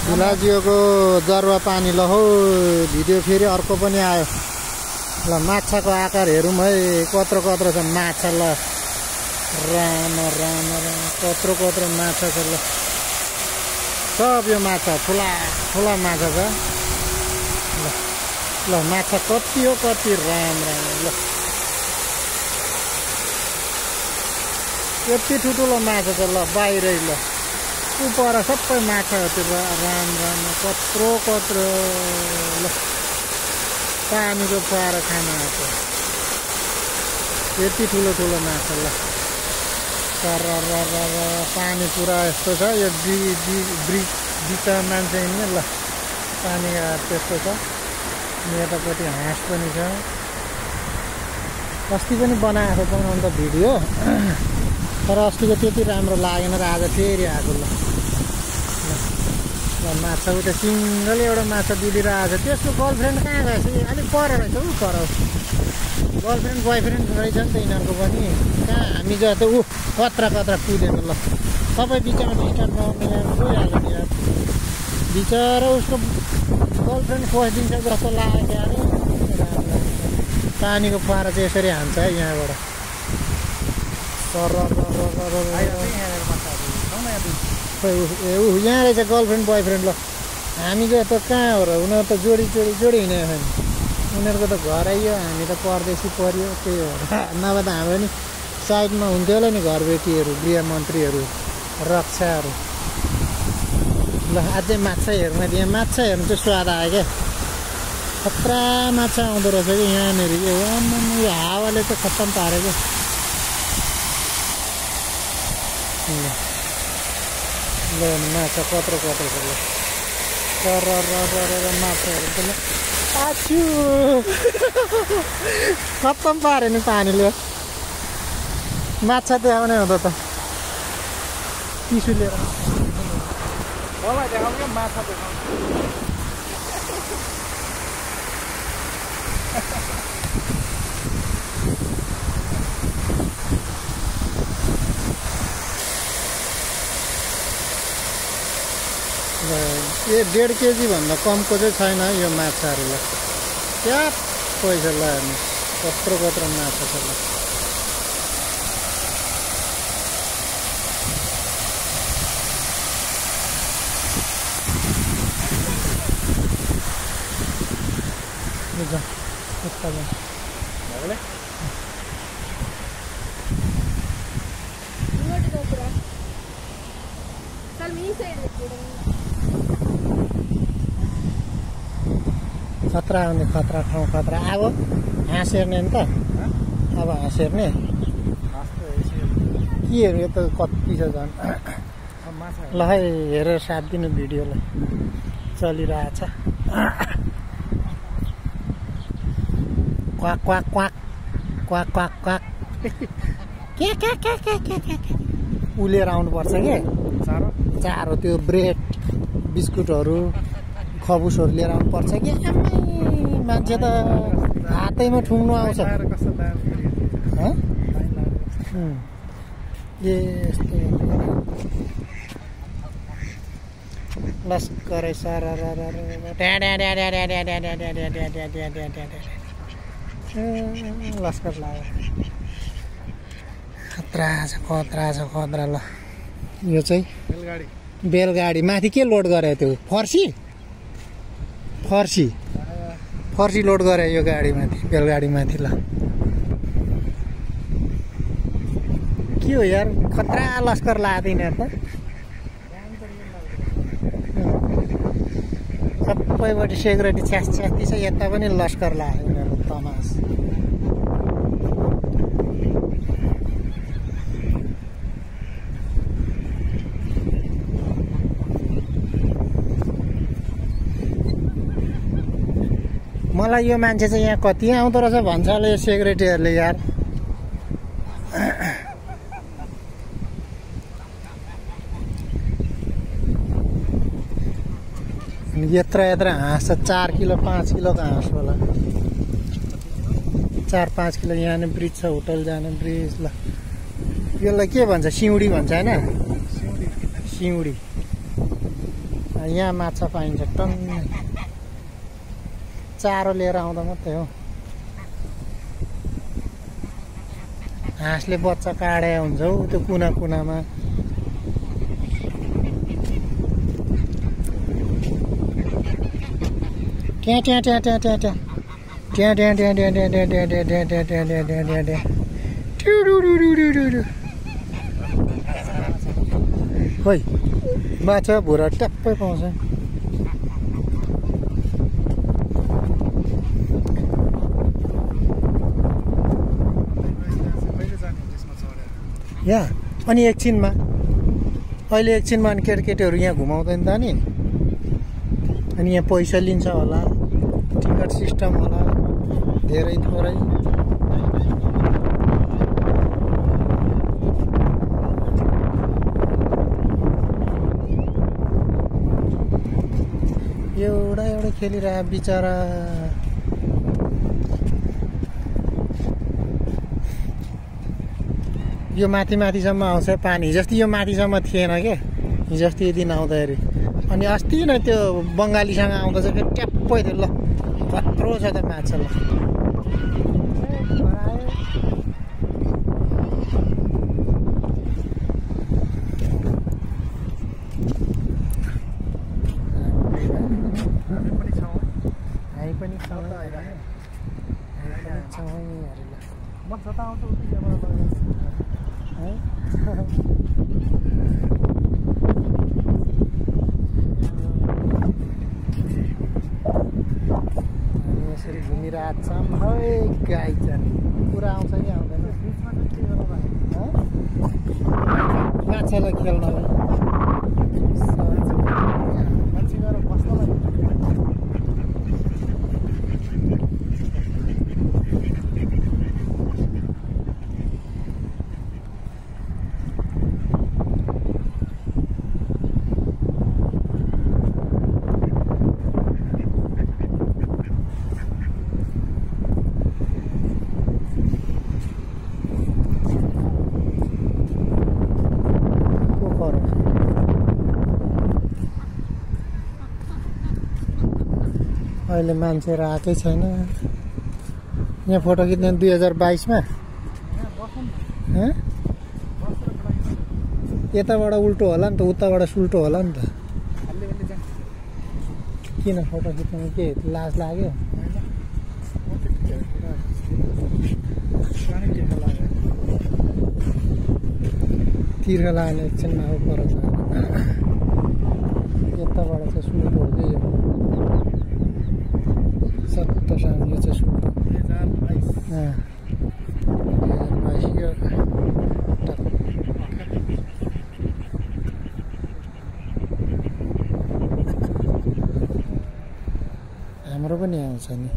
झुलाजियोको जरुवा पानी ल हो भिडियो फेरि अर्को पनि आयो ल माछाको आकार हेरौँ है कत्रो कत्रो छ माछा ल राम राम राम कत्रो कत्रो माछा छ ल सब यो माछा ठुला ठुला माछा छ ल ल माछा कति हो कति राम राम ल यति ठुल्ठुलो माछा छ ल बाहिरै ल उपर सबै माछा त्यो राम राम कत्रो कत्रो ल पानीको फुवारा खान आएको यति ठुलो ठुलो माछा ल पानी पुरा यस्तो छ यो बिचमा मान्छे हिँड्ने ल पानी त्यस्तो छ यतापट्टि हाँस पनि छ अस्ति पनि बनाएको छ अन्त भिडियो तर अस्तिको त्यति राम्रो लागेन र आज फेरि आएको ल माछा उता सिङ्गल एउटा माछा दिदिरहेको छ त्यसको गर्लफ्रेन्ड कहाँ गएछ अलिक पर रहेछ ऊ पर गर्लफ्रेन्ड बोयफ्रेन्ड रहेछ नि त यिनीहरूको पनि कहाँ हामी जस्तो ऊ कत्रा कत्रा कुदेको ल सबै बिचमा डिस्टर्ब नमिलाएर गइहाल्यो नि यार बिचरा उसको गर्लफ्रेन्ड खोजिदिन्छ जस्तो लाग्यो अरे पानीको फुवारा चाहिँ यसरी हान्छ है यहाँबाट यहाँ रहेछ गर्लफ्रेन्ड बोयफ्रेन्ड ल हामी जस्तो कहाँ हो र उनीहरू त जोडी हिँडेको छैन उनीहरूको त घर आइयो हामी त परदेशी पऱ्यो त्यही हो नभए त हाम्रो नि साइडमा हुन्थ्यो होला नि घरबेटीहरू गृहमन्त्रीहरू रक्षाहरू ल अझै माछा हेर्न यहाँ माछा हेर्नु चाहिँ स्वाद आयो क्या खतरा माछा आउँदो रहेछ कि यहाँनिर यो हावाले चाहिँ खत्तम पाऱ्यो क्या ल माछा कत्रो कत्रो छ ल माछाहरू त ल आछु खत्तम पाऱ्यो नि पानीले माछा त आउने हुँदा त टिसु लिएर माछा यो 1.5 केजी भन्दा कमको चाहिँ छैन यो माछाहरूलाई क्या पैसा लाग्यो कत्रो कत्रो माछा छ ल खतरा आउने खतरा ठाउँ खतरा अब हाँस हेर्ने नि त अब हाँस हेर्ने के हेर्नु यो त कति छ झन् ल है हेरेर साथ दिनु भिडियोलाई चलिरहेछ quack quack quack quack quack quack के उलेर आउनुपर्छ के चारो त्यो ब्रेड बिस्कुटहरू खबुसहरू लिएर आउनुपर्छ कि मान्छे त हातैमा ठुङ्नु आउँछ यस्तो लस्करै सर लस्कर लाग्यो खतरा छ खतरा ल यो चाहिँ बेलगाडी माथि के लोड गरे त्यो फर्सी लोड गरे यो गाडीमाथि बेलगाडीमाथि ल के हो यार खतरा लस्कर लाग्यो यिनीहरू त सबैपट्टि सेक्युरिटी छ्यास्ती छ यता पनि लस्कर लाग्यो यिनीहरू तमास मलाई यो मान्छे चाहिँ यहाँ कति आउँदो रहेछ भन्छ होला यो सेक्युरिटीहरूले यार यत्र हाँस 4 किलो 5 किलोको हाँस होला 4-5 किलो यहाँ नै ब्रिज छ होटल जाने ब्रिज ल यसलाई के भन्छ सिउँडी भन्छ हैन सिउँडी यहाँ माछा पाइन्छ टन्नै चारो लिएर आउँदा मात्रै हो हाँसले बच्चा काडे हुन्छ हौ त्यो कुना कुनामा त्यहाँ त्यहाँ त्यहाँ त्यहाँ त्यहाँ त्यहाँ त्यहाँ त्यहाँ त्यहाँ त्यहाँ त्यहाँ त्यहाँ त्यहाँ त्यहाँ त्यहाँ त्यहाँ त्यहाँ त्यहाँ त्यहाँ खोइ माछा भुरा ट्याप्पै पाउँछ यहाँ अनि एकछिनमा अहिले एकछिनमा अनि केटाकेटीहरू यहाँ घुमाउँदैन त नि अनि यहाँ पैसा लिन्छ होला टिकट सिस्टम होला धेरै थोरै एउटा एउटा खेलिरह बिचरा यो माथि माथिसम्म आउँछ पानी जस्तै यो माथिसम्म थिएन क्या हिजो अस्ति दिन आउँदाखेरि अनि अस्ति नै त्यो बङ्गालीसँग आउँदा चाहिँ फेरि ट्याप्पै थियो ल कत्रो छ त माछा ल हामी पनि यसरी घुमिरहेको छौँ है गाई चाहिँ पुरा आउँछ कि आउँदैन माछालाई खेल्नलाई मान्छे गएर बस्नलाई अहिले मान्छेहरू आएकै छैन यहाँ फोटो खिच्ने 2022 मा यताबाट उल्टो होला नि त उताबाट सुल्टो होला नि त किन फोटो खिच्नु के लाज लाग्यो तिर्खा लाग्ने एकछिनमा हो पर यताबाट चाहिँ सुल्टो हो कि सत्ता सामने चाहिँ सुल्टो 2022 हाम्रो पनि आउँछ नि